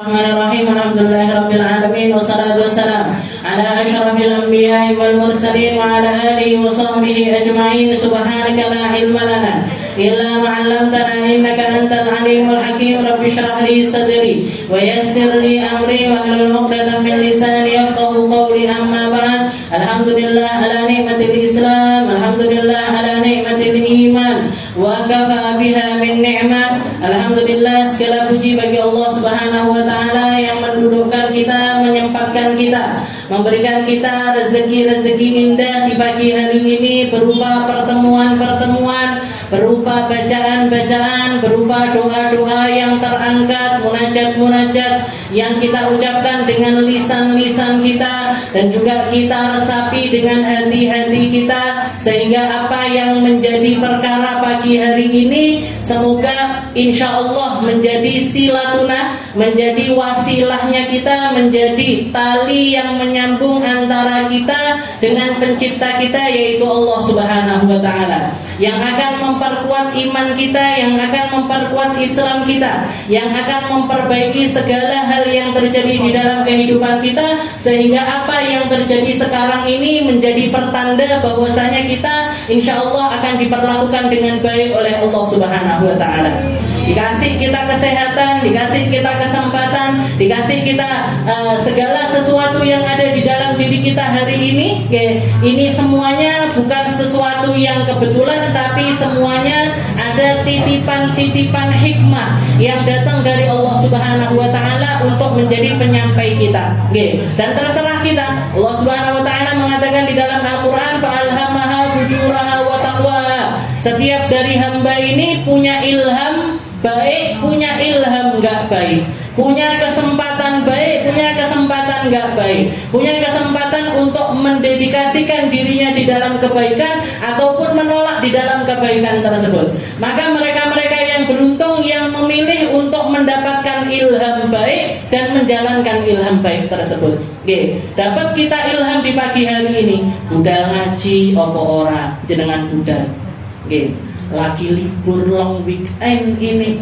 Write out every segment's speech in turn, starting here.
Bismillahirrahmanirrahim. Alhamdulillahirabbil alamin wassalatu wassalamu ala asyrafil anbiya'i wal mursalin wa ala alihi wa sahbihi ajma'in. Subhanaka la ilma lana illa ma 'allamtana innaka antal alimul hakim. Rabbi shrah li sadri wa yassir li amri wa hlul 'uqdatam min lisani yafqahu qawli. Amma ba'd. Alhamdulillah ala ni'matil Islam, alhamdulillah ala ni'matil iman, wa kafa biha min ni'mah. Alhamdulillah, segala puji bagi Allah Subhanahu wa taala yang mendudukkan kita, menyempatkan kita, memberikan kita rezeki-rezeki indah di pagi hari ini berupa pertemuan-pertemuan, berupa bacaan-bacaan, berupa doa-doa yang terangkat, munajat-munajat yang kita ucapkan dengan lisan-lisan kita dan juga kita resapi dengan hati-hati kita, sehingga apa yang menjadi perkara pagi hari ini semoga insya Allah menjadi silatuna, menjadi wasilahnya kita, menjadi tali yang menyambung antara kita dengan pencipta kita, yaitu Allah Subhanahu wa taala, yang akan memperkuat iman kita, yang akan memperkuat Islam kita, yang akan memperbaiki segala hal yang terjadi di dalam kehidupan kita, sehingga apa yang terjadi sekarang ini menjadi pertanda bahwasanya kita insya Allah akan diperlakukan dengan baik oleh Allah Subhanahu wa taala. Dikasih kita kesehatan, dikasih kita kesempatan, dikasih kita segala sesuatu yang ada di dalam diri kita hari ini. Ini semuanya bukan sesuatu yang kebetulan, tapi semuanya ada titipan-titipan hikmah yang datang dari Allah Subhanahu wa taala untuk menjadi penyampai kita. Dan terserah kita. Allah Subhanahu wa taala mengatakan di dalam Al-Qur'an, fa'alhamaha fujuraha wa taqwaha. Setiap dari hamba ini punya ilham baik, punya ilham enggak baik, punya kesempatan baik, punya kesempatan enggak baik, punya kesempatan untuk mendedikasikan dirinya di dalam kebaikan ataupun menolak di dalam kebaikan tersebut. Maka mereka-mereka yang beruntung yang memilih untuk mendapatkan ilham baik dan menjalankan ilham baik tersebut. Dapat kita ilham di pagi hari ini, budal ngaji apa ora jenengan budal. Lagi libur long weekend ini,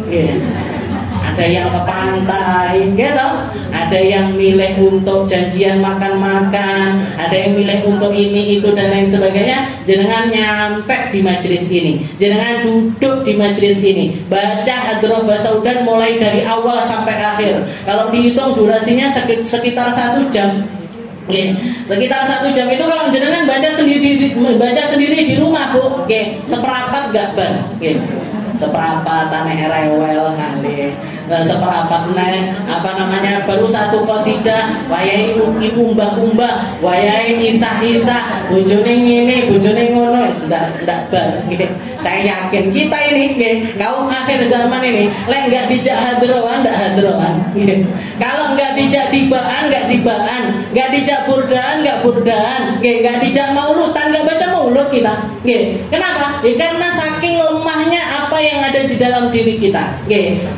ada yang ke pantai, gitu. Ada yang milih untuk janjian makan-makan, ada yang milih untuk ini itu dan lain sebagainya. Jenengan nyampe di majelis ini, jenengan duduk di majelis ini, baca hadroh bahasa udan mulai dari awal sampai akhir. Kalau dihitung durasinya sekitar 1 jam. Sekitar 1 jam itu kalau jenengan baca sendiri di rumah, Bu, seperapat gak ban, seperapat aneh rewel kali, seperapat neh baru satu qasidah wayahe umbah-umbah, wayahe isah-isah, bojone ngene bojone ngono, ndak bar. Saya yakin kita ini kaum akhir zaman ini lek enggak dijak hadroan ndak hadroan. Kalau enggak dijak dibaan enggak dibaan, enggak dijak burdaan enggak burdaan, enggak dijak maulutan enggak baca maulud kita. Kenapa? Karena saking lemahnya apa yang ada di dalam diri kita.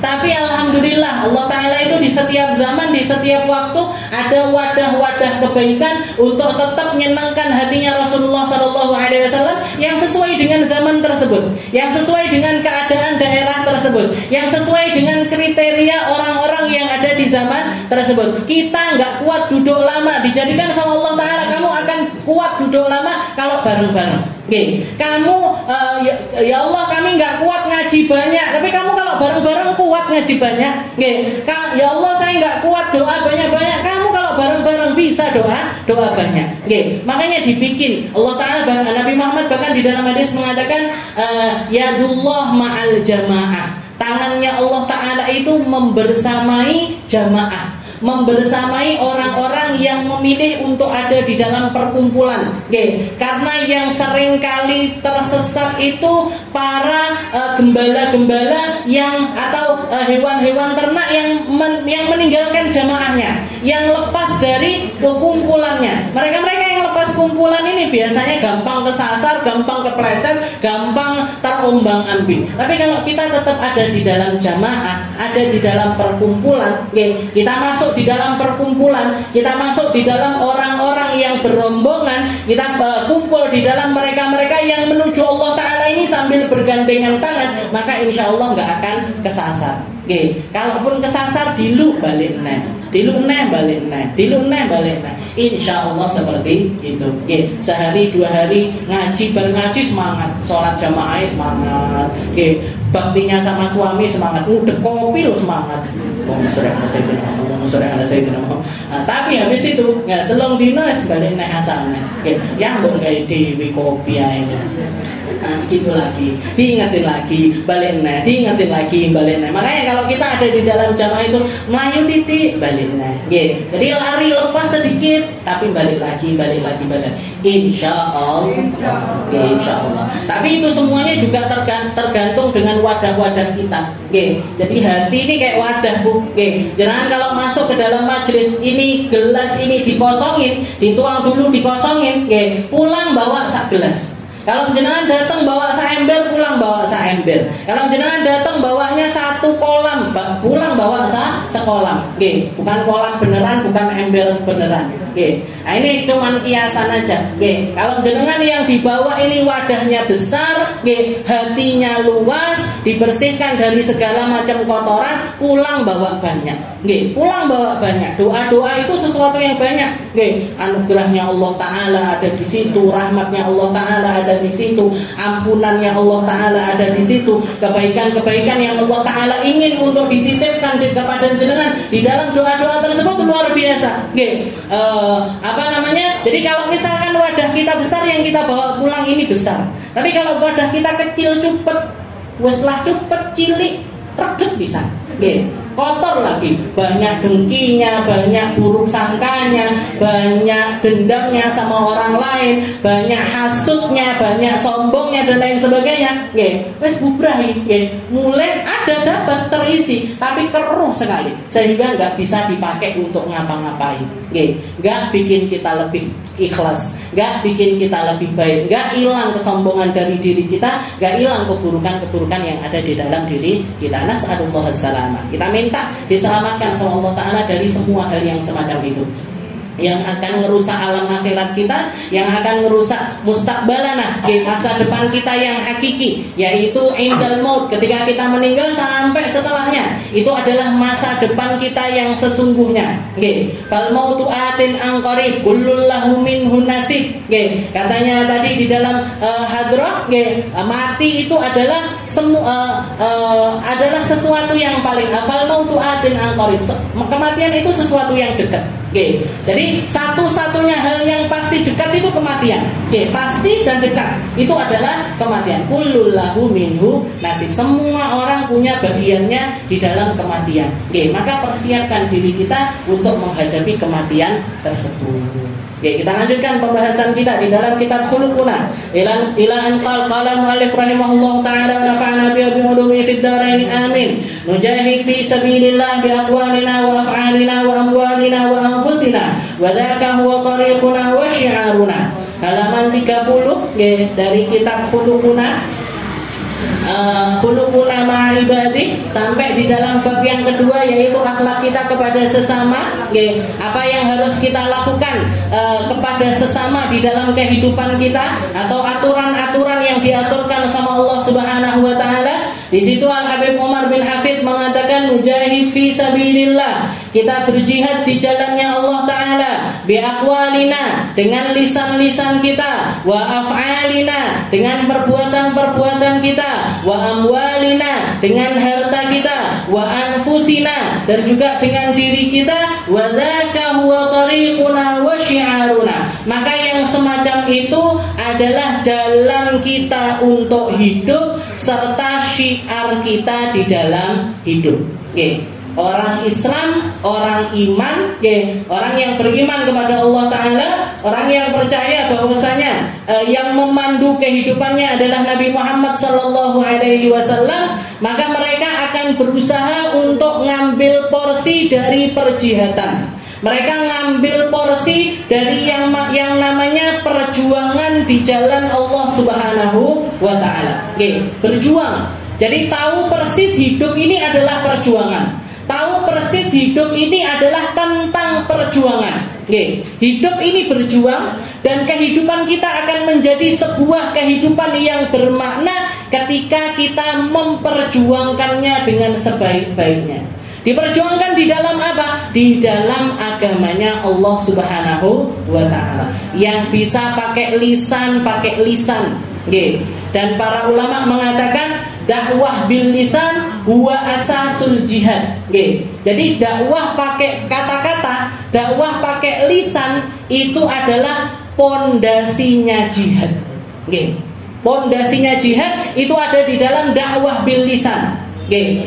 Tapi alhamdulillah Allah taala itu di setiap zaman, di setiap waktu ada wadah-wadah kebaikan untuk tetap menyenangkan hatinya Rasulullah SAW yang sesuai dengan zaman tersebut, yang sesuai dengan keadaan daerah tersebut, yang sesuai dengan kriteria orang-orang yang ada di zaman tersebut. Kita nggak kuat duduk lama, dijadikan sama Allah taala kamu akan kuat duduk lama kalau bareng-bareng. Kamu ya Allah kami nggak kuat ngaji banyak, tapi kamu kalau bareng-bareng kuat ngaji banyak. Ya Allah saya nggak kuat doa banyak-banyak, kamu kalau bareng-bareng bisa doa banyak. Makanya dibikin Allah Taala, Nabi Muhammad bahkan di dalam hadis mengatakan yadullah ma'al jamaah, tangannya Allah Taala itu membersamai jamaah, membersamai orang-orang yang memilih untuk ada di dalam perkumpulan. Karena yang seringkali tersesat itu para gembala-gembala yang atau hewan-hewan ternak yang meninggalkan jamaahnya, yang lepas dari kumpulannya. Mereka-mereka yang lepas kumpulan ini biasanya gampang kesasar, gampang kepleset, gampang terombang-ambing. Tapi kalau kita tetap ada di dalam jamaah, ada di dalam perkumpulan, kita masuk di dalam perkumpulan, kita masuk di dalam orang-orang yang berombongan, kita kumpul di dalam mereka-mereka yang menuju Allah Ta'ala ini sambil bergandengan tangan, maka insya Allah nggak akan kesasar. Nggih, kalaupun kesasar diluk balik neh. Diluk neh balik neh, diluk neh balik neh. Insyaallah seperti itu. Nggih, sehari 2 hari ngaji bar ngaji semangat, salat jamaah semangat. Nggih, baktinya sama suami semangat, ngudek kopi lo semangat. Tapi habis itu nggak telung dino balik neh asalnya. Nggih, yang mbok gawe dhewe kopi ae. Gitu lagi, diingetin lagi, balik neh, diingetin lagi, balik neh. Makanya kalau kita ada di dalam jamaah itu melayu titik, balik neh. Jadi lari lepas sedikit, tapi balik lagi, balik lagi, balik. Insyaallah. Insyaallah. Tapi itu semuanya juga tergantung dengan wadah-wadah kita. Jadi hati ini kayak wadah, Bu. Jangan kalau masuk ke dalam majelis ini, gelas ini dikosongin, dituang dulu dikosongin, pulang bawa sak gelas. Kalau jenengan datang bawa saember, pulang bawa saember. Kalau jenengan datang bawanya 1 kolam, pulang bawa sekolam. Bukan kolam beneran, bukan ember beneran. Nah, ini cuman kiasan aja. Kalau jenengan yang dibawa ini wadahnya besar, hatinya luas, dibersihkan dari segala macam kotoran, pulang bawa banyak. Pulang bawa banyak. Doa-doa itu sesuatu yang banyak. Anugerahnya Allah Ta'ala ada di situ, rahmatnya Allah Ta'ala ada di situ, ampunannya Allah Ta'ala ada di situ, kebaikan-kebaikan yang Allah Ta'ala ingin untuk dititipkan kepada jenengan di dalam doa-doa tersebut luar biasa. Jadi kalau misalkan wadah kita besar, yang kita bawa pulang ini besar. Tapi kalau wadah kita kecil, cupet, weslah cupet, cilik, reget bisa. Kotor lagi, banyak dengkinya, banyak buruk sangkanya, banyak dendamnya sama orang lain, banyak hasutnya, banyak sombongnya dan lain sebagainya. Wes bubrah ini, mulai ada dapat terisi, tapi keruh sekali, sehingga nggak bisa dipakai untuk ngapa-ngapain. Nggak bikin kita lebih ikhlas, nggak bikin kita lebih baik, nggak hilang kesombongan dari diri kita, nggak hilang keburukan-keburukan yang ada di dalam diri kita. Nas'alullah as-salamah. Kita minta diselamatkan sama Allah Ta'ala dari semua hal yang semacam itu, yang akan merusak alam akhirat kita, yang akan merusak mustakbalana, masa depan kita yang hakiki, yaitu indal maut, ketika kita meninggal sampai setelahnya, itu adalah masa depan kita yang sesungguhnya. Fal mautu atin an qarib kullul lahu minhu nasib. Katanya tadi di dalam hadrah, mati itu adalah adalah sesuatu yang paling, fal mautu atin an qarib, kematian itu sesuatu yang dekat. Jadi satu-satunya hal yang pasti dekat itu kematian. Pasti dan dekat itu adalah kematian. Kullul lahu minhu nasib. Semua orang punya bagiannya di dalam kematian. Maka persiapkan diri kita untuk menghadapi kematian tersebut. Kita lanjutkan pembahasan kita di dalam kitab Khuluquna. Ila an qala mu'allif rahimahullah ta'ala wa nafa'ana bi ulumi fid dharain amin. Nujahid fi sabilillah bi aqwalina wa af'alina wa amwalina wa anfusina wa dzaka huwa tariquna wa syi'aruna. Halaman 30 dari kitab Khuluquna. Khuluquna ma'al ibadi, sampai di dalam bab yang kedua, yaitu akhlak kita kepada sesama. Apa yang harus kita lakukan kepada sesama di dalam kehidupan kita, atau aturan-aturan yang diaturkan sama Allah Subhanahu wa taala. Di situ Al-Habib Umar bin Hafid mengatakan mujahid fi sabilillah, kita berjihad di jalannya Allah Ta'ala, bi aqwalina, dengan lisan-lisan kita, wa af'alina, dengan perbuatan-perbuatan kita, wa amwalina, dengan harta kita, wa anfusina, dan juga dengan diri kita, wa dzaka huwa tariquna wa syi'aruna. Maka yang semacam itu adalah jalan kita untuk hidup serta syiar kita di dalam hidup. Orang Islam, orang iman, orang yang beriman kepada Allah Ta'ala, orang yang percaya bahwasanya yang memandu kehidupannya adalah Nabi Muhammad SAW, maka mereka akan berusaha untuk ngambil porsi dari perjihatan. Mereka ngambil porsi dari yang namanya perjuangan di jalan Allah Subhanahu wa Ta'ala. Berjuang. Jadi tahu persis hidup ini adalah perjuangan. Tahu persis hidup ini adalah tentang perjuangan. Hidup ini berjuang, dan kehidupan kita akan menjadi sebuah kehidupan yang bermakna, ketika kita memperjuangkannya dengan sebaik-baiknya. Diperjuangkan di dalam apa? Di dalam agamanya Allah Subhanahu wa ta'ala. Yang bisa pakai lisan. Okay. Dan para ulama mengatakan dakwah bil lisan huwa asasul jihad. Okay. Jadi dakwah pakai kata-kata, dakwah pakai lisan itu adalah pondasinya jihad. Okay. Pondasinya jihad itu ada di dalam dakwah bil lisan.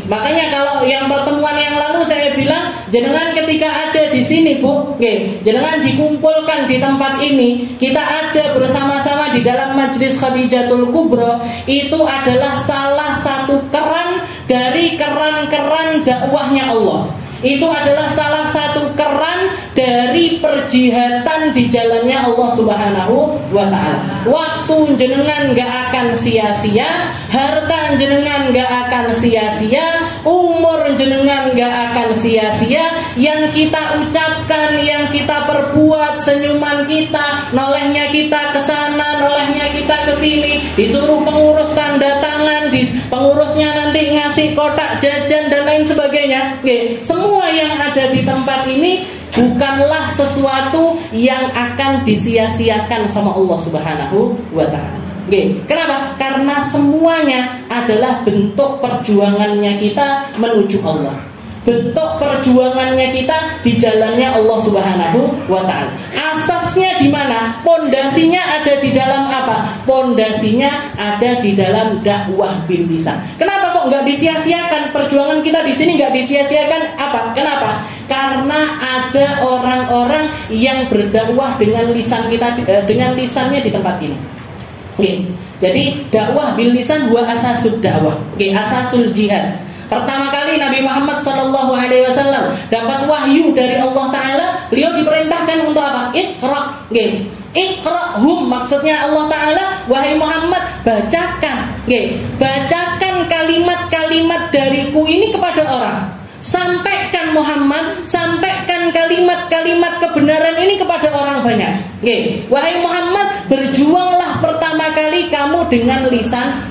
Makanya kalau yang pertemuan yang lalu saya bilang, jenengan ketika ada di sini Bu, jenengan dikumpulkan di tempat ini, kita ada bersama-sama di dalam Majlis Khadijatul Kubra, itu adalah salah satu keran dari keran-keran dakwahnya Allah. Itu adalah salah satu keran dari perjihatan di jalannya Allah Subhanahu wa ta'ala. Waktu jenengan gak akan sia-sia, harta jenengan gak akan sia-sia, umur jenengan gak akan sia-sia. Yang kita ucapkan, yang kita perbuat, senyuman kita, nolehnya kita ke sana, nolehnya kita ke sini, disuruh pengurus tanda tangan, pengurusnya nanti ngasih kotak jajan dan lain sebagainya. Semua yang ada di tempat ini bukanlah sesuatu yang akan disia-siakan sama Allah Subhanahu wa ta'ala. Kenapa? Karena semuanya adalah bentuk perjuangannya kita menuju Allah. Bentuk perjuangannya kita di jalannya Allah Subhanahu wa ta'ala. Asasnya di mana? Pondasinya ada di dalam apa? Pondasinya ada di dalam dakwah bil lisan. Kenapa kok nggak disia-siakan perjuangan kita di sini? Nggak disia-siakan apa? Kenapa? Karena ada orang-orang yang berdakwah dengan lisan kita, dengan lisannya di tempat ini. Jadi dakwah bil lisan huwa asasud dakwah. Asasul jihad. Pertama kali Nabi Muhammad SAW dapat wahyu dari Allah Ta'ala, beliau diperintahkan untuk apa? Iqra. Iqra'hum, maksudnya Allah Ta'ala, wahai Muhammad, bacakan. Bacakan kalimat-kalimat dariku ini kepada orang. Sampaikan Muhammad, sampaikan kalimat-kalimat kebenaran ini kepada orang banyak. Wahai Muhammad, berjuanglah pertama kali kamu dengan lisan.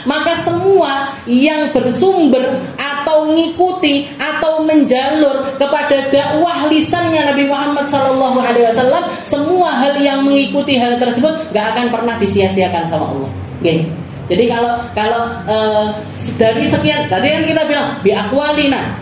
Maka semua yang bersumber atau ngikuti atau menjalur kepada dakwah lisannya Nabi Muhammad SAW, semua hal yang mengikuti hal tersebut gak akan pernah disia-siakan sama Allah. Jadi kalau dari sekian tadi yang kita bilang bi aqwalina,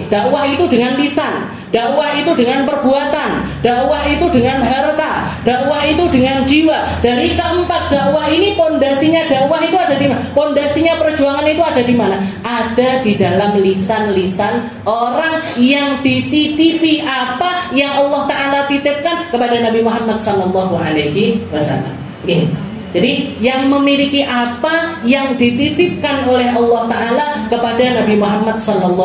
dakwah itu dengan lisan, dakwah itu dengan perbuatan, dakwah itu dengan harta, dakwah itu dengan jiwa. Dari keempat dakwah ini, pondasinya dakwah itu ada di mana? Pondasinya perjuangan itu ada di mana? Ada di dalam lisan-lisan orang yang dititipi apa yang Allah Ta'ala titipkan kepada Nabi Muhammad SAW. Jadi yang memiliki apa yang dititipkan oleh Allah Ta'ala kepada Nabi Muhammad SAW.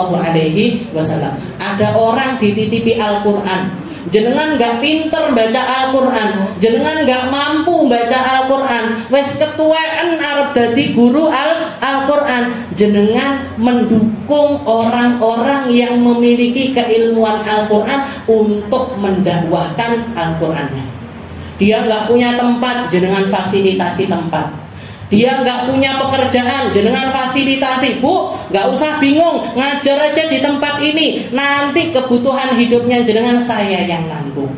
Ada orang dititipi Al-Quran, jenengan gak pinter baca Al-Quran, jenengan gak mampu baca Al-Quran, wes ketuaan arep dadi guru Al-Quran, jenengan mendukung orang-orang yang memiliki keilmuan Al-Quran untuk mendakwahkan Al-Qurannya. Dia nggak punya tempat, jenengan fasilitasi tempat. Dia nggak punya pekerjaan, jenengan fasilitasi. Bu, nggak usah bingung, ngajar aja di tempat ini. Nanti kebutuhan hidupnya jenengan saya yang nanggung.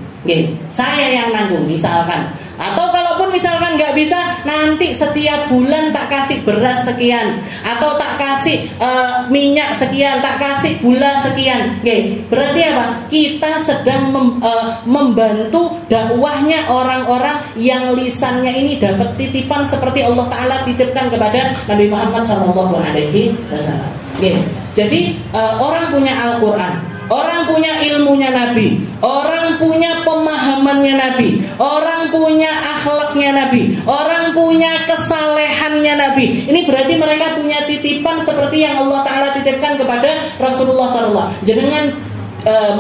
Saya yang nanggung misalkan. Atau kalaupun misalkan nggak bisa, nanti setiap bulan tak kasih beras sekian, atau tak kasih minyak sekian, tak kasih gula sekian. Berarti apa? Kita sedang membantu dakwahnya orang-orang yang lisannya ini dapat titipan seperti Allah Ta'ala titipkan kepada Nabi Muhammad SAW. Jadi orang punya Al-Quran, orang punya ilmunya Nabi, orang punya pemahamannya Nabi, orang punya akhlaknya Nabi, orang punya kesalehannya Nabi. Ini berarti mereka punya titipan seperti yang Allah Ta'ala titipkan kepada Rasulullah SAW. Jangan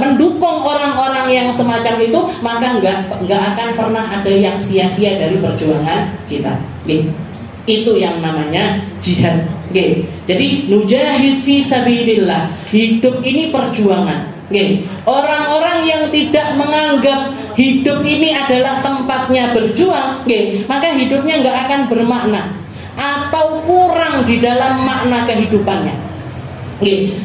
mendukung orang-orang yang semacam itu, maka nggak akan pernah ada yang sia-sia dari perjuangan kita. Itu yang namanya jihad. Jadi nujahid fi sabilillah. Hidup ini perjuangan. Orang-orang yang tidak menganggap hidup ini adalah tempatnya berjuang, maka hidupnya nggak akan bermakna. atau kurang di dalam makna kehidupannya.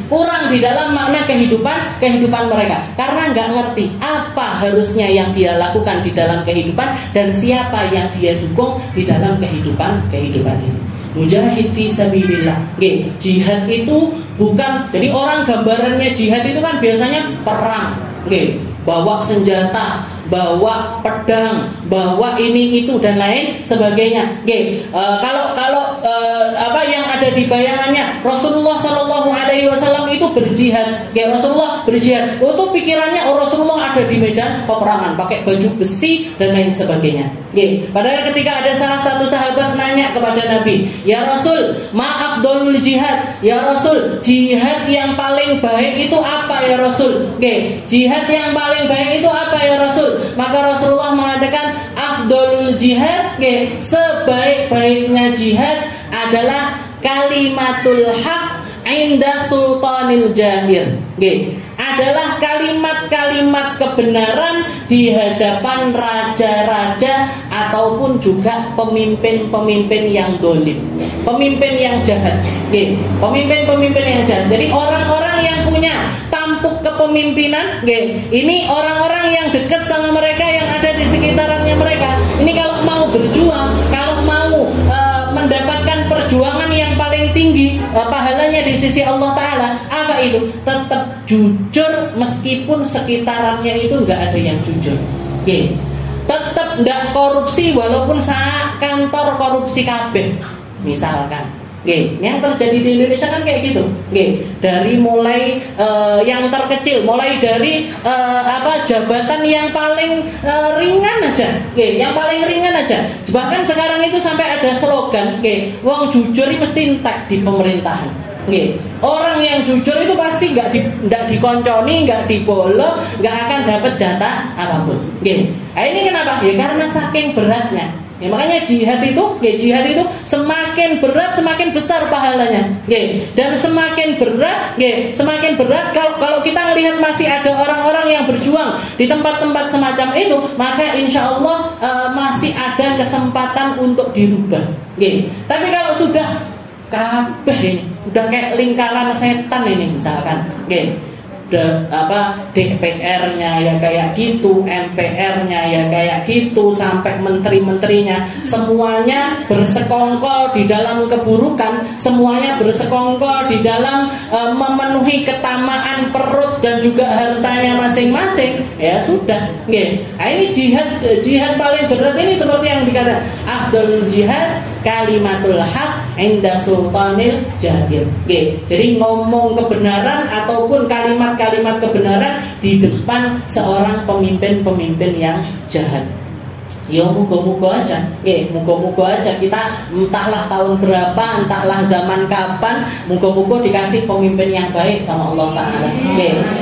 Kurang di dalam makna kehidupan mereka, karena nggak ngerti apa harusnya yang dia lakukan di dalam kehidupan dan siapa yang dia dukung di dalam kehidupan ini. Mujahid fi sabilillah. Jihad itu bukan, jadi orang gambarannya jihad itu kan biasanya perang, bawa senjata, bawa pedang, bawa ini itu dan lain sebagainya. Kalau apa yang ada di bayangannya Rasulullah Shallallahu Alaihi Wasallam itu berjihad. Rasulullah berjihad. Itu pikirannya Rasulullah ada di medan peperangan, pakai baju besi dan lain sebagainya. Padahal ketika ada salah satu sahabat nanya kepada Nabi, ya Rasul, ma afdolul jihad? Ya Rasul, jihad yang paling baik itu apa ya Rasul? Jihad yang paling baik itu apa ya Rasul? Maka Rasulullah mengatakan afdolul jihad, sebaik-baiknya jihad adalah kalimatul haq inda sultanil jahir. Adalah kalimat-kalimat kebenaran di hadapan raja-raja ataupun juga pemimpin-pemimpin yang dolim, pemimpin yang jahat. Pemimpin-pemimpin yang jahat. Jadi orang-orang yang punya tampuk kepemimpinan, ini orang-orang yang dekat sama mereka, yang ada di sekitarannya mereka. Ini kalau mau berjuang, kalau mau mendapatkan perjuangan yang paling tinggi pahalanya di sisi Allah Ta'ala, apa itu? Tetap jujur meskipun sekitarannya itu nggak ada yang jujur. Tetap nggak korupsi walaupun kantor korupsi kabeh misalkan. Yang terjadi di Indonesia kan kayak gitu. Dari mulai yang terkecil, mulai dari jabatan yang paling ringan aja, yang paling ringan aja. Bahkan sekarang itu sampai ada slogan, wong jujur mesti entek di pemerintahan. Orang yang jujur itu pasti nggak dikonconi, nggak dibolo, nggak akan dapat jatah apapun. Ini kenapa? Karena saking beratnya. Makanya jihad itu semakin berat semakin besar pahalanya. Dan semakin berat kalau kita melihat masih ada orang-orang yang berjuang di tempat-tempat semacam itu, maka insya Allah masih ada kesempatan untuk dirubah. Tapi kalau sudah kabeh ini udah kayak lingkaran setan ini misalkan, DPR-nya ya kayak gitu, MPR-nya ya kayak gitu, sampai menteri-menterinya semuanya bersekongkol di dalam keburukan, semuanya bersekongkol di dalam memenuhi ketamaan perut dan juga hartanya masing-masing. Ya sudah, ini jihad paling berat ini seperti yang dikatakan afdalul jihad kalimatul haq inda sultanil jahir. Jadi ngomong kebenaran ataupun kalimat-kalimat kebenaran di depan seorang pemimpin-pemimpin yang jahat. Ya muga-muga aja, muga-muga aja kita entahlah tahun berapa, entahlah zaman kapan, muga-muga dikasih pemimpin yang baik sama Allah Ta'ala.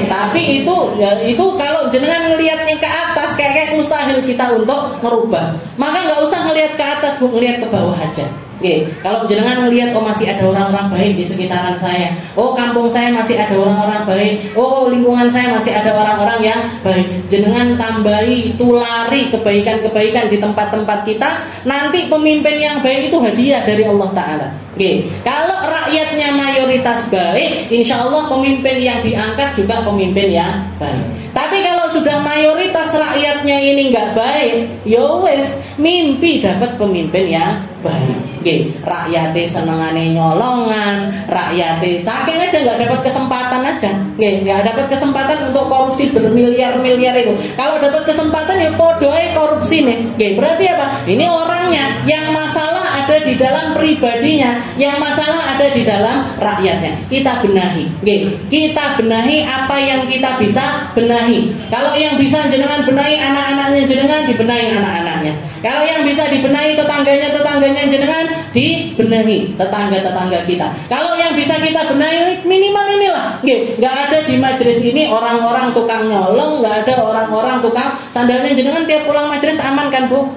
Tapi itu kalau jenengan ngelihatnya ke atas kayak mustahil kita untuk merubah. Maka nggak usah ngelihat ke atas, ngelihat ke bawah aja. Kalau jenengan melihat masih ada orang-orang baik di sekitaran saya, kampung saya masih ada orang-orang baik, lingkungan saya masih ada orang-orang yang baik, jenengan tambahi, tulari kebaikan-kebaikan di tempat-tempat kita. Nanti pemimpin yang baik itu hadiah dari Allah Ta'ala. Kalau rakyatnya mayoritas baik, insya Allah pemimpin yang diangkat juga pemimpin yang baik. Tapi kalau sudah mayoritas rakyatnya ini nggak baik, ya wes mimpi dapat pemimpin yang baik. Rakyatnya senengane nyolongan, rakyatnya saking aja nggak dapat kesempatan aja, nggak dapat kesempatan untuk korupsi bermiliar-miliar itu. Kalau dapat kesempatan ya podoe korupsi nih. Berarti apa? Ini orangnya yang masalah ada di dalam pribadinya, yang masalah ada di dalam rakyatnya. Kita benahi, kita benahi apa yang kita bisa benahi. Kalau yang bisa jenengan benahi anak-anaknya jenengan, dibenahi anak-anaknya. Kalau yang bisa dibenahi tetangganya jenengan, dibenahi tetangga-tetangga kita. Kalau yang bisa kita benahi minimal inilah, nggak ada di majelis ini orang-orang tukang nyolong, nggak ada orang-orang tukang sandalnya jenengan tiap pulang majelis aman kan Bu?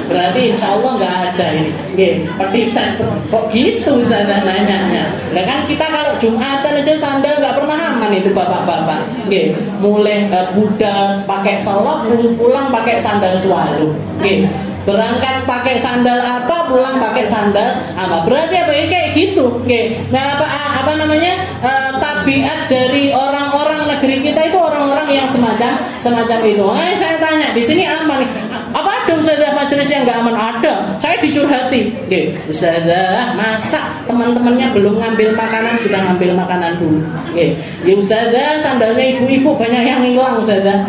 Berarti insya Allah nggak ada ini. Petitan kok gitu sana nanya-nya. Nah kan kita kalau Jumatan aja sandal nggak pernah aman itu bapak-bapak. Mulai budal pakai selop, pulang pakai sandal swallow. berangkat pakai sandal apa, pulang pakai sandal apa. Berarti apa ya kayak gitu. Oke. Nah, apa namanya? Tabiat dari orang-orang negeri kita itu orang-orang yang semacam itu. Nah, saya tanya, di sini aman nih. Apa ada Ustazah majelis yang nggak aman? Ada. Saya dicurhati. Oke, Ustazah, masa teman-temannya belum ngambil makanan sudah ngambil makanan dulu. Oke. Ya Ustazah, sandalnya ibu-ibu banyak yang hilang Ustazah.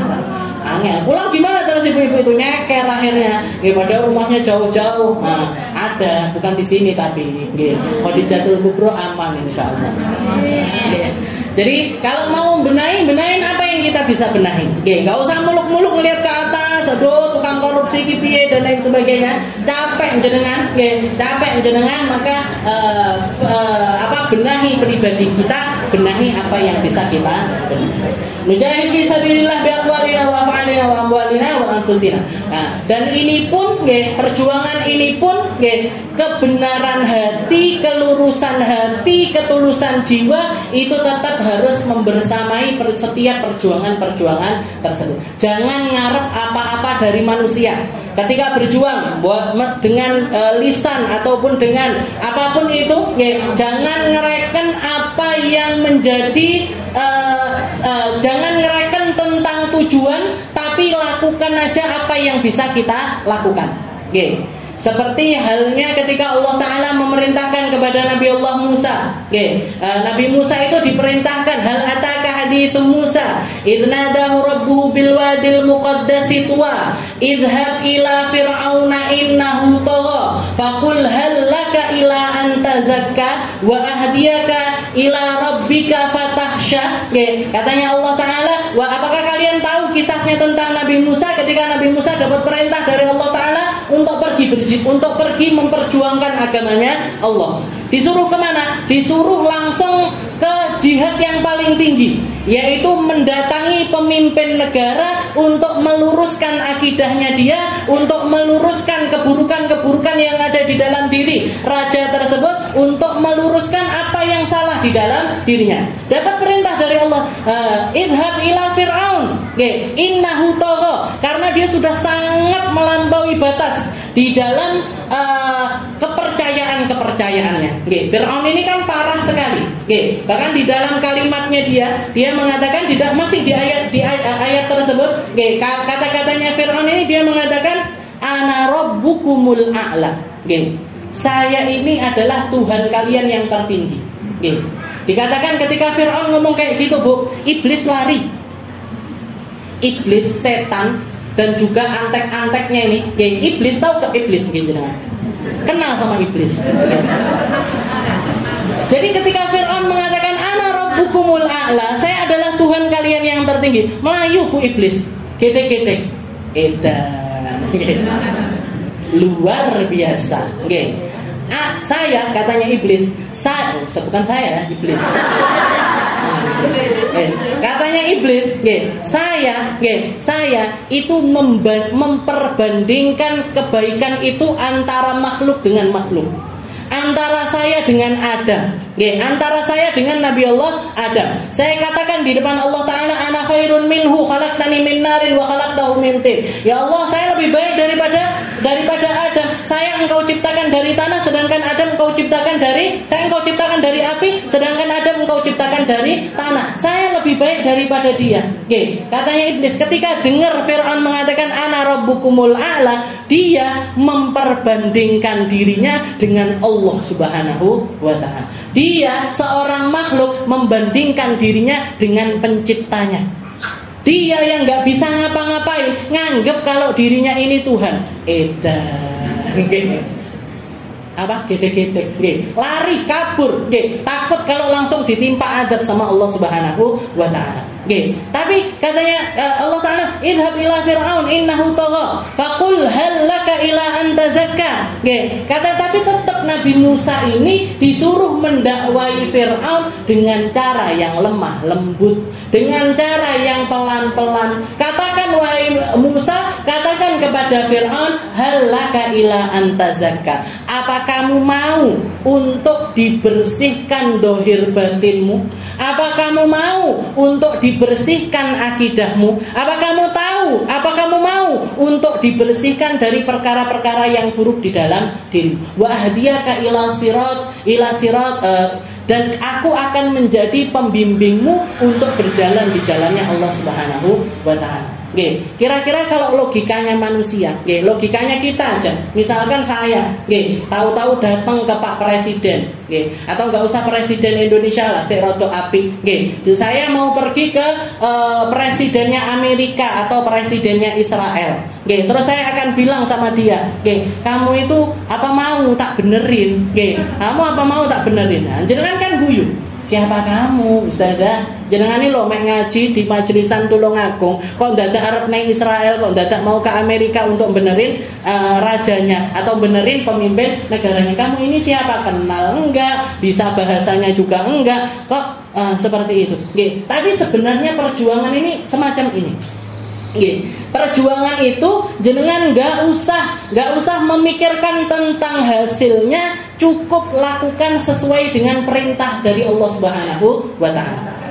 Angel. Pulang gimana terus ibu-ibu itu nyeker akhirnya. Pada rumahnya jauh-jauh. Nah, ada, bukan di sini tapi kalau di Jatul Kubro aman insyaallah. Jadi kalau mau benahin apa yang kita bisa benahin. Nggak usah muluk-muluk ngelihat ke atas, aduh tukang korupsi kipiye dan lain sebagainya. Capek jenengan maka benahi pribadi kita, benahi apa yang bisa kita benahi. Mujahid fi sabilillah bi aqwalina wa af'alina wa amwalina wa anfusina. Nah, dan ini pun perjuangan ini pun kebenaran hati, kelurusan hati, ketulusan jiwa itu tetap harus membersamai setiap perjuangan-perjuangan tersebut. Jangan ngarep apa-apa dari manusia. Ketika berjuang dengan lisan ataupun dengan apapun itu, jangan ngereken apa yang menjadi jangan ngereken tentang tujuan, tapi lakukan aja apa yang bisa kita lakukan. Seperti halnya ketika Allah Ta'ala memerintahkan kepada Nabi Allah Musa. Nabi Musa itu diperintahkan, hal ataka hadithu Musa idnadahu rabbuhu bilwadil muqaddasi tuwa idhab ila fir'auna innahu tagha faqul hal laka ila anta zakka wa ahdiyaka ila rabbika fatahsya. Katanya Allah Ta'ala, apakah kalian tahu kisahnya tentang Nabi Musa ketika Nabi Musa dapat perintah dari Allah Ta'ala untuk pergi memperjuangkan agamanya Allah. Disuruh kemana? Disuruh langsung ke jihad yang paling tinggi, yaitu mendatangi pemimpin negara untuk meluruskan akidahnya dia, untuk meluruskan keburukan-keburukan yang ada di dalam diri raja tersebut, untuk meluruskan apa yang salah di dalam dirinya. Dapat perintah dari Allah, idhab ila fir'aun innahu tagha, karena dia sudah sangat melampaui batas di dalam kepercayaannya. Fir'aun ini kan parah sekali. Bahkan di dalam kalimatnya dia mengatakan masih di ayat tersebut, kata-katanya Fir'aun ini dia mengatakan ana rabbukumul a'la. Saya ini adalah Tuhan kalian yang tertinggi. Dikatakan ketika Fir'aun ngomong kayak gitu, Bu, iblis lari. Iblis, setan dan juga antek-anteknya ini. Iblis, tahu ke iblis gitu, kenal sama iblis. Jadi ketika Fir'aun mengatakan ana rabbukumul a'la, saya adalah Tuhan kalian yang tertinggi, melayu Bu iblis, gedek-gedek, edan, luar biasa. Saya, katanya iblis, bukan saya, iblis. Katanya iblis, saya itu memperbandingkan kebaikan itu antara makhluk dengan makhluk, antara saya dengan Adam, antara saya dengan Nabi Allah Adam. Saya katakan di depan Allah Ta'ala, ana khairun minhu khalaqtani min narin wa khalaqtahu min tin. Ya Allah, saya lebih baik daripada Adam. Saya engkau ciptakan dari tanah, sedangkan Adam engkau ciptakan dari api, sedangkan Adam engkau ciptakan dari tanah. Saya lebih baik daripada dia. Katanya iblis, ketika dengar Fir'aun mengatakan ana rabbukumul a'la, dia memperbandingkan dirinya dengan Allah Subhanahu wa ta'ala. Dia seorang makhluk membandingkan dirinya dengan penciptanya. Dia yang gak bisa ngapa-ngapain, nganggep kalau dirinya ini Tuhan. Gedek-gedek, lari kabur, takut kalau langsung ditimpa adab sama Allah Subhanahu wa ta'ala. Tapi katanya Allah Ta'ala, idhab ila fir'aun innahu tagha faqul hal laka ila anta zakka. Tapi tetap Nabi Musa ini disuruh mendakwai Fir'aun dengan cara yang lemah lembut, dengan cara yang pelan-pelan. Katakan wahai Musa, katakan kepada Fir'aun, hal laka ila anta zakka, apa kamu mau untuk dibersihkan dohir batinmu? Apa kamu mau untuk dibersihkan akidahmu? Apa kamu tahu? Apa kamu mau untuk dibersihkan dari perkara-perkara yang buruk di dalam diri? Wa ahdiyaka ila sirat dan aku akan menjadi pembimbingmu untuk berjalan di jalannya Allah Subhanahu wa taala. Kira-kira kalau logikanya manusia, logikanya kita aja. Misalkan saya, tahu-tahu datang ke Pak Presiden, atau nggak usah Presiden Indonesia lah, seroto api. Saya mau pergi ke presidennya Amerika atau presidennya Israel. Terus saya akan bilang sama dia, kamu itu apa mau tak benerin? Kamu apa mau tak benerin? Nah, jenengan kan guyu. Siapa kamu, Ustazah? Jenengan ini lo mek ngaji di Majelisan Tulungagung, kok dadak arep nang Israel, kok dadak mau ke Amerika untuk benerin rajanya atau benerin pemimpin negaranya. Kamu ini siapa? Kenal enggak? Bisa bahasanya juga enggak? Kok seperti itu? Tapi sebenarnya perjuangan ini semacam ini. Perjuangan itu jenengan nggak usah memikirkan tentang hasilnya, cukup lakukan sesuai dengan perintah dari Allah Subhanahu wa taala.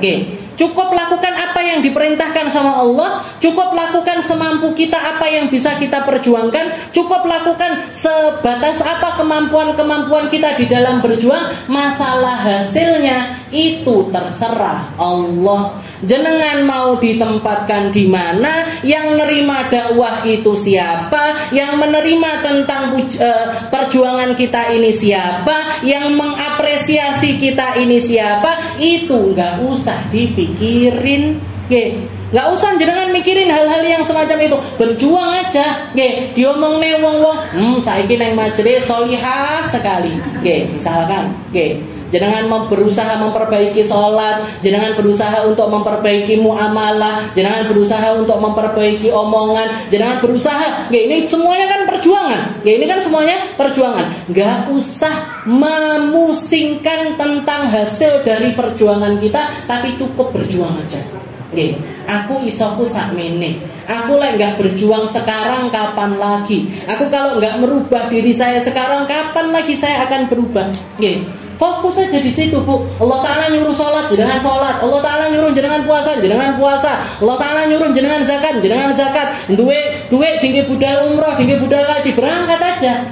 Cukup lakukan apa yang diperintahkan sama Allah, cukup lakukan semampu kita apa yang bisa kita perjuangkan, cukup lakukan sebatas apa kemampuan kita di dalam berjuang. Masalah hasilnya itu terserah Allah. Jenengan mau ditempatkan di mana, yang nerima dakwah itu siapa, yang menerima tentang perjuangan kita ini siapa, yang mengapresiasi kita ini siapa, itu nggak usah dipikirin. Nggak usah jenengan mikirin hal-hal yang semacam itu. Berjuang aja. Diomongne wong-wong, saiki nang majelis sholihah sekali. Misalkan, jenengan berusaha memperbaiki sholat, jenengan berusaha untuk memperbaiki muamalah, jenengan berusaha untuk memperbaiki omongan, jenengan berusaha. Ini semuanya kan perjuangan. Ini kan semuanya perjuangan. Nggak usah memusingkan tentang hasil dari perjuangan kita, tapi cukup berjuang aja. Aku isoku sakmene. Aku nggak berjuang sekarang, kapan lagi? Aku kalau nggak merubah diri saya sekarang, kapan lagi saya akan berubah? Fokus aja di situ, Bu. Allah Ta'ala nyuruh sholat, jenengan sholat. Allah Ta'ala nyuruh jenengan puasa, jenengan puasa. Allah Ta'ala nyuruh jenengan zakat, jenengan zakat. Duit tinggi budal umroh, tinggi budal haji, berangkat aja.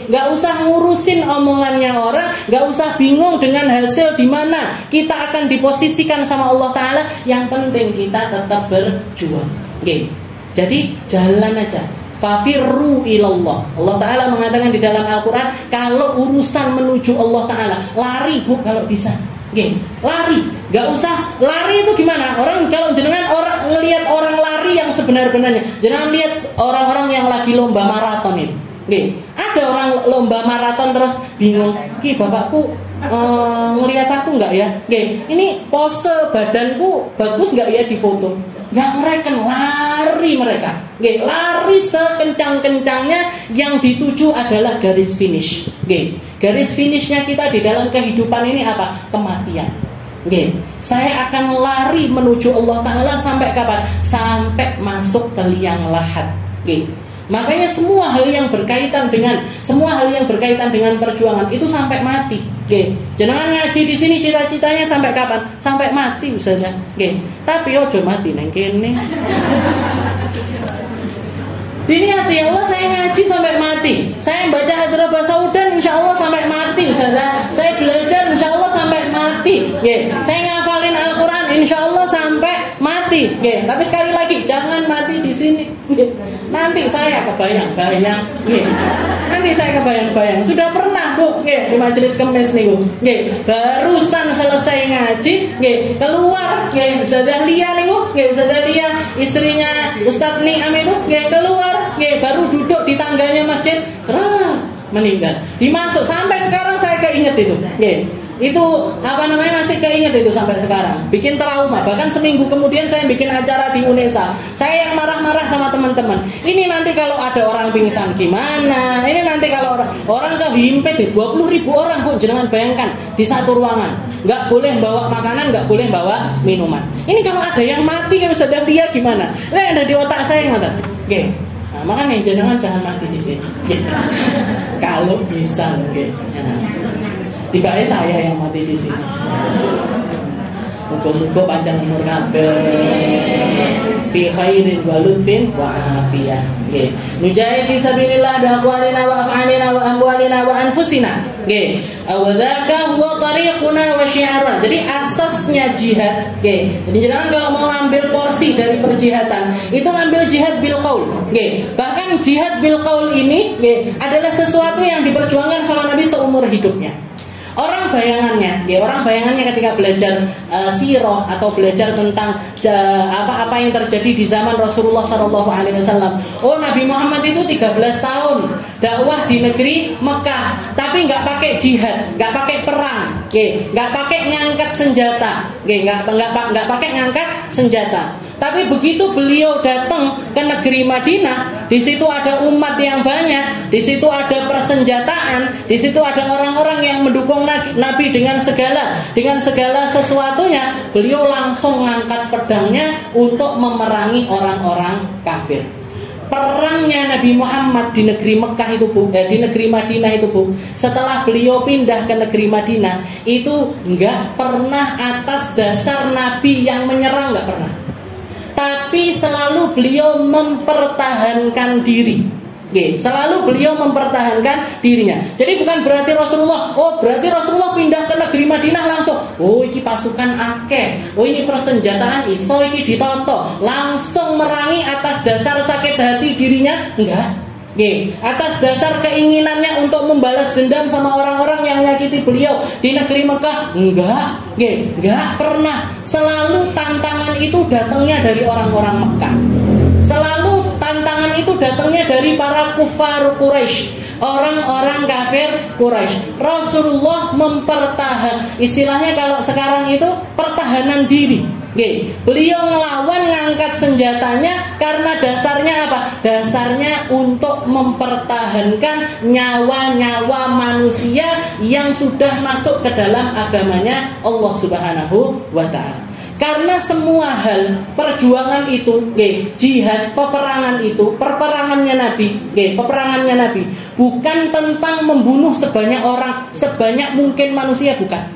Nggak usah ngurusin omongannya orang, nggak usah bingung dengan hasil di mana kita akan diposisikan sama Allah Ta'ala. Yang penting kita tetap berjuang. Jadi jalan aja. Fafirru ilallah. Allah Ta'ala mengatakan di dalam Al-Quran, kalau urusan menuju Allah Ta'ala, lari, Bu, kalau bisa. Lari. Gak usah lari itu gimana? Kalau jenengan ngelihat orang lari yang sebenar-benarnya, jenengan lihat orang-orang yang lagi lomba maraton itu. Ada orang lomba maraton terus bingung, bapakku ngelihat aku nggak ya? Ini pose badanku bagus nggak ya di foto? Nggak, mereka lari, mereka lari sekencang-kencangnya. Yang dituju adalah garis finish. Garis finishnya kita di dalam kehidupan ini apa? Kematian. Saya akan lari menuju Allah Ta'ala sampai kapan? Sampai masuk ke liang lahat. Makanya semua hal yang berkaitan dengan perjuangan itu sampai mati. Jangan ngaji di sini cita-citanya sampai kapan? Sampai mati usahanya. Tapi ojo mati neng kene. Diniati ya Allah, saya ngaji sampai mati. Saya baca Hadrah Basaudan insya Allah sampai mati usahanya. Saya belajar insya Allah sampai mati. Saya ngafalin Al-Quran insya Allah sampai mati. Tapi sekali lagi jangan mati di sini. Nanti saya kebayang-bayang. Nanti saya kebayang-bayang. Sudah pernah, Bu, di majelis kemis nih, Bu. Barusan selesai ngaji, keluar, Ustazah Lia nih, Bu. Ustazah Lia, istrinya Ustaz Ni'am itu, keluar, baru duduk di tangganya masjid, meninggal. Dimasuk sampai sekarang saya keinget itu. Itu masih keinget itu sampai sekarang. Bikin trauma. Bahkan seminggu kemudian saya bikin acara di UNESA. Saya yang marah-marah sama teman-teman. Ini nanti kalau ada orang pingsan gimana? Ini nanti kalau orang kehimpit 20.000 orang, Bu, jangan bayangkan di satu ruangan. Nggak boleh bawa makanan, nggak boleh bawa minuman. Ini kalau ada yang mati kalau sudah dia gimana? Ini ada di otak saya ngoten. Nah, makanya jangan mati di sini. Kalau bisa, tiba-tiba saya yang mati di sini. Muga-muga panjang umur kabeh. Fi khairin wa lutfin wa afiyah. Nggih. Mujahid fi sabilillah bi aqwalina wa af'alina wa amwalina wa anfusina. Nggih. Wa dzaka huwa tariquna wa syi'aruna. Jadi asasnya jihad, nggih. Jadi jangan kalau mau ambil porsi dari perjihatan, itu ngambil jihad bil qaul, nggih. Bahkan jihad bil qaul ini, nggih, adalah sesuatu yang diperjuangkan sama Nabi seumur hidupnya. Orang bayangannya ketika belajar sirah atau belajar tentang apa yang terjadi di zaman Rasulullah SAW. Oh, Nabi Muhammad itu 13 tahun dakwah di negeri Mekah, tapi nggak pakai jihad, nggak pakai perang, nggak pakai ngangkat senjata, nggak pakai ngangkat senjata. Tapi begitu beliau datang ke negeri Madinah, di situ ada umat yang banyak, di situ ada persenjataan, di situ ada orang-orang yang mendukung Nabi dengan segala sesuatunya. Beliau langsung mengangkat pedangnya untuk memerangi orang-orang kafir. Perangnya Nabi Muhammad di negeri Mekah itu, di negeri Madinah itu, setelah beliau pindah ke negeri Madinah, itu nggak pernah atas dasar Nabi yang menyerang, nggak pernah. Tapi selalu beliau mempertahankan diri. Selalu beliau mempertahankan dirinya. Jadi bukan berarti Rasulullah pindah ke negeri Madinah langsung, oh ini pasukan akeh, oh ini persenjataan iso iki ditoto, langsung merangi atas dasar sakit hati dirinya. Enggak. Atas dasar keinginannya untuk membalas dendam sama orang-orang yang menyakiti beliau di negeri Mekah. Enggak pernah. Selalu tantangan itu datangnya dari orang-orang Mekah. Selalu tantangan itu datangnya dari para kufar Quraisy, orang-orang kafir Quraisy. Rasulullah istilahnya kalau sekarang itu pertahanan diri. Beliau ngelawan, ngangkat senjatanya karena dasarnya apa? Dasarnya untuk mempertahankan nyawa-nyawa manusia yang sudah masuk ke dalam agamanya Allah Subhanahu wa ta'ala. Karena semua hal perjuangan itu, jihad, peperangannya Nabi, bukan tentang membunuh sebanyak orang, sebanyak mungkin manusia, bukan.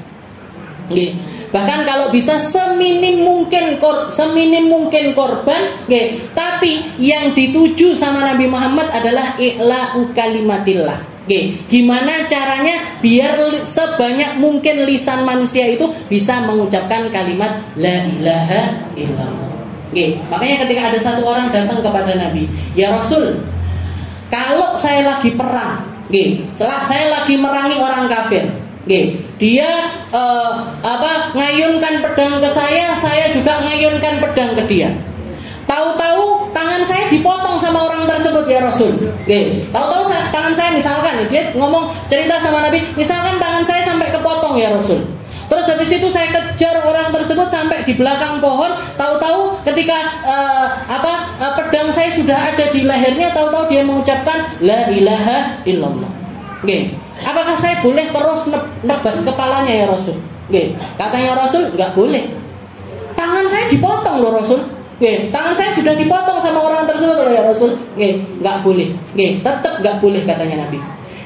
Bahkan kalau bisa seminim mungkin korban, tapi yang dituju sama Nabi Muhammad adalah i'la'u kalimatillah. Gimana caranya biar sebanyak mungkin lisan manusia itu bisa mengucapkan kalimat la ilaha illallah. Makanya ketika ada satu orang datang kepada Nabi, ya Rasul, kalau saya lagi perang, saya lagi merangi orang kafir, dia ngayunkan pedang ke saya juga ngayunkan pedang ke dia. Tahu-tahu tangan saya dipotong sama orang tersebut, ya Rasul. Tahu-tahu tangan saya, misalkan dia ngomong cerita sama Nabi, misalkan tangan saya sampai kepotong, ya Rasul. Terus habis itu saya kejar orang tersebut sampai di belakang pohon. Tahu-tahu ketika pedang saya sudah ada di lehernya, tahu-tahu dia mengucapkan la ilaha illallah. Apakah saya boleh terus nebas kepalanya, ya Rasul? Katanya Rasul, nggak boleh. Tangan saya dipotong loh, Rasul. Tangan saya sudah dipotong sama orang tersebut loh, ya Rasul. Nggak boleh. Tetap nggak boleh, katanya Nabi.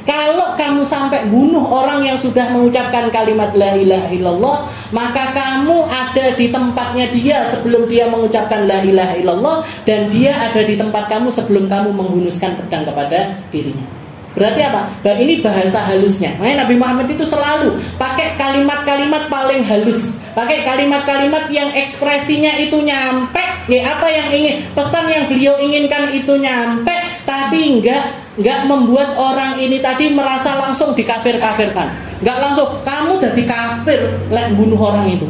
Kalau kamu sampai bunuh orang yang sudah mengucapkan kalimat la ilaha illallah, maka kamu ada di tempatnya dia sebelum dia mengucapkan la ilaha illallah, dan dia ada di tempat kamu sebelum kamu menghunuskan pedang kepada dirinya. Berarti apa? Ini bahasa halusnya. Makanya Nabi Muhammad itu selalu pakai kalimat-kalimat paling halus, pakai kalimat-kalimat yang ekspresinya itu nyampe, apa yang ingin, pesan yang beliau inginkan itu nyampe, tapi enggak membuat orang ini tadi merasa langsung dikafir-kafirkan. Enggak langsung kamu jadi kafir lek bunuh orang itu.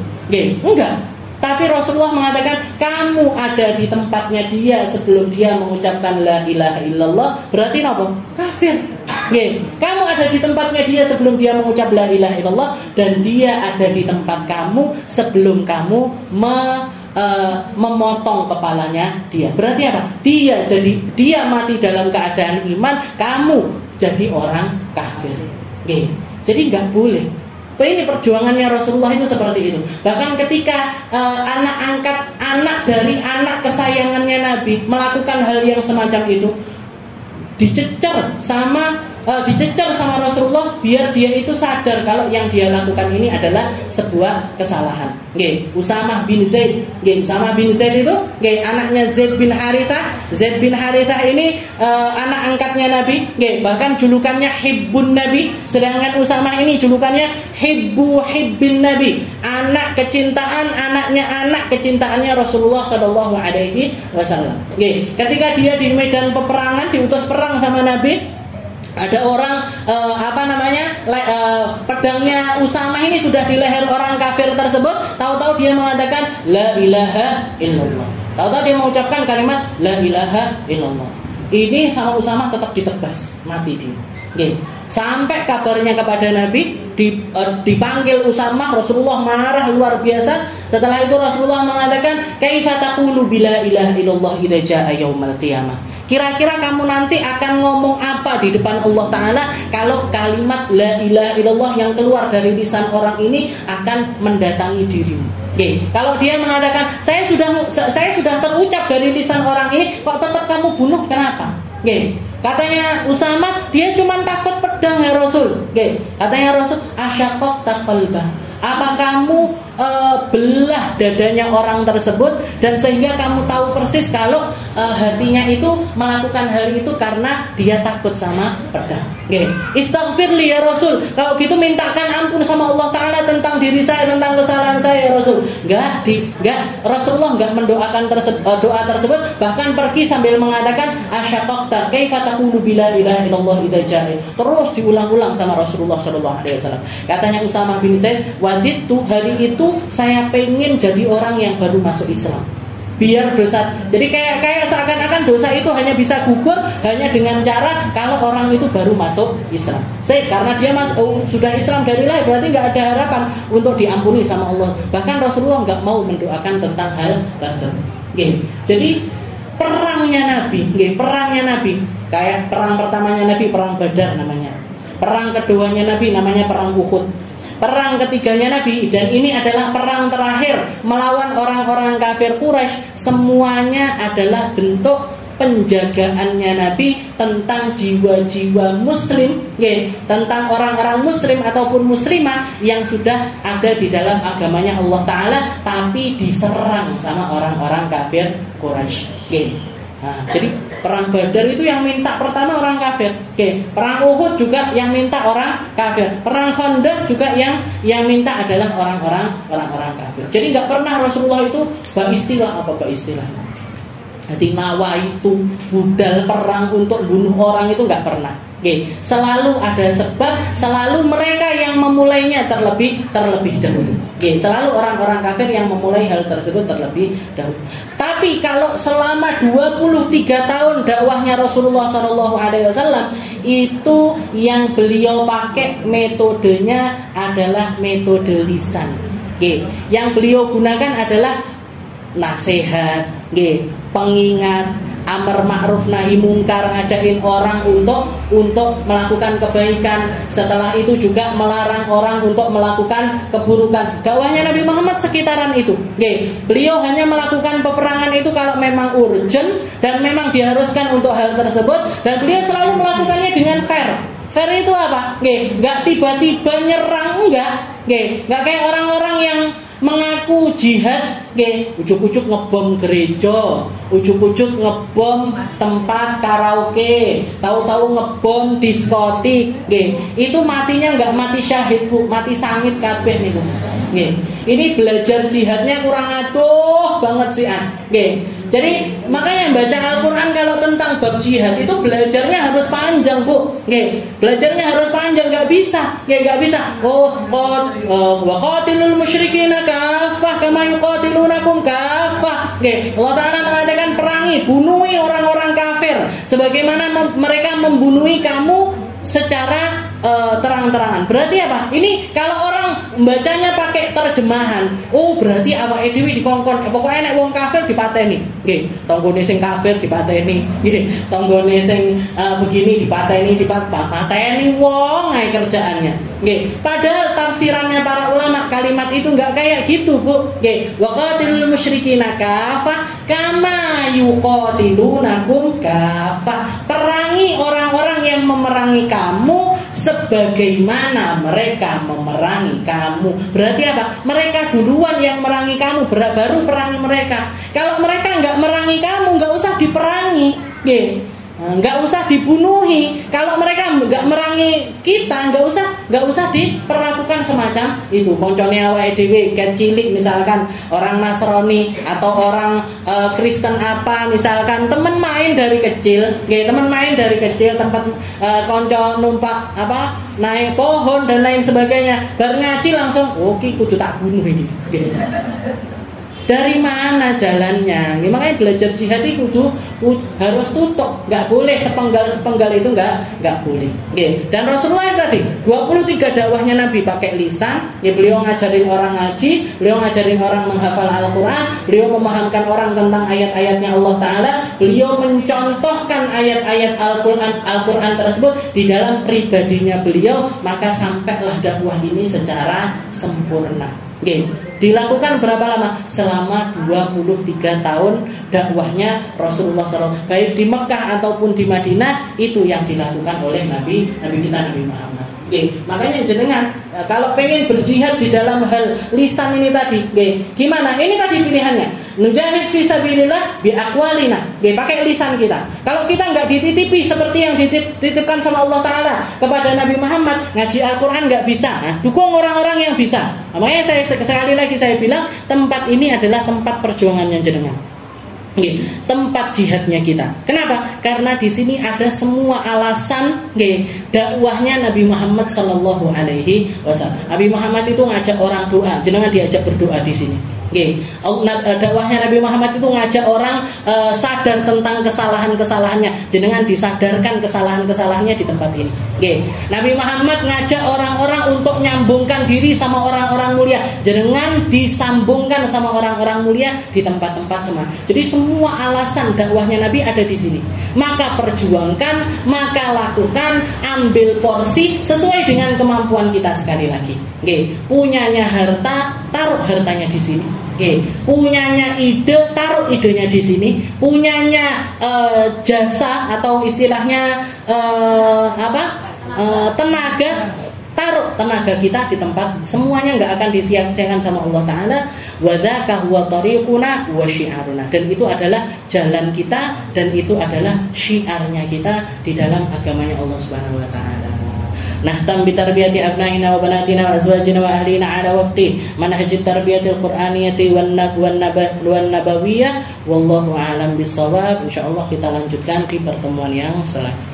Enggak. Tapi Rasulullah mengatakan kamu ada di tempatnya dia sebelum dia mengucapkan la ilaha illallah, berarti apa? Kafir. Kamu ada di tempatnya dia sebelum dia mengucap la ilaha illallah, dan dia ada di tempat kamu sebelum kamu memotong kepalanya dia. Berarti apa? Dia mati dalam keadaan iman, kamu jadi orang kafir. Jadi nggak boleh. Ini perjuangannya Rasulullah itu seperti itu. Bahkan ketika anak dari anak kesayangannya Nabi melakukan hal yang semacam itu, dicecer sama dicecer sama Rasulullah biar dia itu sadar kalau yang dia lakukan ini adalah sebuah kesalahan. Nggih, Usamah bin Zaid. Nggih, Usamah bin Zaid itu nggih anaknya Zaid bin Harithah. Zaid bin Harithah ini anak angkatnya Nabi, nggih, bahkan julukannya Hibbun Nabi. Sedangkan Usamah ini julukannya Hibbin Nabi. Anak kecintaan, anaknya anak kecintaannya Rasulullah sallallahu alaihi wasallam. Nggih, ketika dia di medan peperangan diutus perang sama Nabi, ada orang pedangnya Usamah ini sudah di leher orang kafir tersebut. Tahu-tahu dia mengatakan la ilaha illallah. Tahu-tahu dia mengucapkan kalimat la ilaha illallah. Ini sama Usamah tetap ditebas, mati dia. Okay. Sampai kabarnya kepada Nabi, dipanggil Usamah, Rasulullah marah luar biasa. Setelah itu Rasulullah mengatakan, kaifa taqulu bila ilaha illallah idza jaa yaumul qiyamah. Kira-kira kamu nanti akan ngomong apa di depan Allah Ta'ala kalau kalimat la ilaha illallah yang keluar dari lisan orang ini akan mendatangi dirimu. Okay. Kalau dia mengatakan saya sudah terucap dari lisan orang ini, kok tetap kamu bunuh, kenapa? Okay. Katanya Usamah, dia cuma takut pedang ya Rasul. Okay. Katanya Rasul, asyaqaq taqalbah. Apa kamu belah dadanya orang tersebut dan sehingga kamu tahu persis kalau hatinya itu melakukan hal itu karena dia takut sama pedang. Okay. Istaghfirli ya Rasul. Kalau gitu mintakan ampun sama Allah Ta'ala tentang diri saya, tentang kesalahan saya ya Rasul. Rasulullah enggak mendoakan doa tersebut, bahkan pergi sambil mengatakan asyaqaqta kaifa taqulu bila ilaha illallah idza jaa. Terus diulang-ulang sama Rasulullah sallallahu alaihi wasallam. Katanya Usamah bin Zaid, wadidtu hari itu saya pengen jadi orang yang baru masuk Islam. Biar dosa, jadi kayak seakan-akan dosa itu hanya bisa gugur hanya dengan cara kalau orang itu baru masuk Islam. Karena dia sudah Islam dari lahir, berarti nggak ada harapan untuk diampuni sama Allah. Bahkan Rasulullah nggak mau mendoakan tentang hal tersebut. Jadi perangnya Nabi, kayak perang pertamanya Nabi perang Badar namanya, perang keduanya Nabi namanya perang Uhud. Perang ketiganya Nabi, dan ini adalah perang terakhir melawan orang-orang kafir Quraisy. Semuanya adalah bentuk penjagaannya Nabi tentang jiwa-jiwa muslim, tentang orang-orang muslim ataupun muslimah yang sudah ada di dalam agamanya Allah Ta'ala tapi diserang sama orang-orang kafir Quraisy. Nah, jadi perang Badar itu yang minta pertama orang kafir. Perang Uhud juga yang minta orang kafir. Perang Khandaq juga yang minta adalah orang-orang kafir. Jadi nggak pernah Rasulullah itu beristilah. Jadi nawa itu budal perang untuk bunuh orang itu nggak pernah. Selalu ada sebab, selalu mereka yang memulainya terlebih dahulu. Selalu orang-orang kafir yang memulai hal tersebut terlebih dahulu. Tapi kalau selama 23 tahun dakwahnya Rasulullah SAW, itu yang beliau pakai metodenya adalah metode lisan. Yang beliau gunakan adalah nasihat, pengingat, amar ma'ruf nahi mungkar, ngajakin orang untuk melakukan kebaikan. Setelah itu juga melarang orang untuk melakukan keburukan. Dakwahnya Nabi Muhammad sekitaran itu. Beliau hanya melakukan peperangan itu kalau memang urgent dan memang diharuskan untuk hal tersebut, dan beliau selalu melakukannya dengan fair. Fair itu apa? Nggak tiba-tiba nyerang, enggak kayak orang-orang yang mengaku jihad, ujuk-ujuk ngebom gereja, ujuk-ujuk ngebom tempat karaoke, tahu-tahu ngebom diskotik, itu matinya nggak mati syahid bu, mati sangit kabeh nih bu. Ini belajar jihadnya kurang aduh banget sih Jadi makanya baca Al-Quran kalau tentang bab jihad itu belajarnya harus panjang bu. Belajarnya harus panjang, nggak bisa. Wa qatilul musyrikina kaffah kama yuqatilunakum kaffah. Allah Ta'ala mengatakan perangi, bunuhi orang-orang kafir sebagaimana mereka membunuhi kamu secara terang-terangan. Berarti apa? Ini kalau orang membacanya pakai terjemahan, oh berarti awake dhewe dikongkon, pokoknya nek wong kafir dipateni. Nggih, tanggane sing kafir dipateni. Nggih, tanggane sing begini dipateni wong ae kerjaannya. Nggih, padahal tafsirannya para ulama kalimat itu enggak kayak gitu, Bu. Nggih, wa qatilul musyrikina kafah kama yuqatilunakum kafah. Perangi orang-orang yang memerangi kamu sebagaimana mereka memerangi kamu. Berarti apa? Mereka duluan yang merangi kamu, baru perangi mereka. Kalau mereka nggak merangi kamu, nggak usah diperangi, nggak usah dibunuhi. Kalau mereka nggak merangi kita, nggak usah diperlakukan semacam itu. Koncone awake dhewe cilik misalkan orang Nasrani atau orang Kristen apa misalkan, temen main dari kecil, tempat konco numpak apa naik pohon dan lain sebagainya, baru ngaji langsung ki kudu tak bunuh ini. Dari mana jalannya? Makanya belajar jihad itu harus tutup, nggak boleh sepenggal itu nggak boleh. Dan Rasulullah tadi 23 dakwahnya Nabi pakai lisan. Beliau ngajarin orang ngaji, beliau ngajarin orang menghafal Al-Quran, beliau memahamkan orang tentang ayat-ayatnya Allah Taala, beliau mencontohkan ayat-ayat Al-Quran tersebut di dalam pribadinya beliau, maka sampailah dakwah ini secara sempurna. Dilakukan berapa lama? Selama 23 tahun dakwahnya Rasulullah SAW, baik di Mekah ataupun di Madinah. Itu yang dilakukan oleh Nabi kita Nabi Muhammad. Makanya jenengan kalau pengen berjihad di dalam hal lisan ini tadi, gimana? Ini tadi pilihannya. Nujahid fi sabilillah bi aqwalina, pakai lisan kita. Kalau kita nggak dititipi seperti yang dititipkan sama Allah Taala kepada Nabi Muhammad, ngaji Al-Quran nggak bisa, dukung orang-orang yang bisa. Makanya sekali lagi saya bilang, tempat ini adalah tempat perjuangannya jenengan. Tempat jihadnya kita. Kenapa? Karena di sini ada semua alasan dakwahnya Nabi Muhammad Sallallahu Alaihi Wasallam. Nabi Muhammad itu ngajak orang doa, jenengan diajak berdoa di sini. Dakwahnya Nabi Muhammad itu ngajak orang sadar tentang kesalahan-kesalahannya. Jenengan disadarkan kesalahan-kesalahannya di tempat ini. Nabi Muhammad ngajak orang-orang untuk nyambungkan diri sama orang-orang mulia. Jenengan disambungkan sama orang-orang mulia di tempat-tempat semua. Jadi semua alasan dakwahnya Nabi ada di sini. Maka perjuangkan, maka lakukan, ambil porsi sesuai dengan kemampuan kita. Sekali lagi, punyanya harta, taruh hartanya di sini. Punyanya ide, taruh idenya di sini. Punyanya jasa atau istilahnya tenaga, taruh tenaga kita di tempat. Semuanya nggak akan disia-siakan sama Allah Taala. Wadzaka huwa tariquna wa syiaruna. Dan itu adalah jalan kita, dan itu adalah syiarnya kita di dalam agamanya Allah Subhanahu wa taala. Nahtam bi tarbiyati abnaina wa banatina wa azwajina wa ahlina ala wafqi manhajit tarbiyatil qur'aniyati wan nabawiyyah. Wallahu a'lam bissawab. Insyaallah kita lanjutkan di pertemuan yang selanjutnya.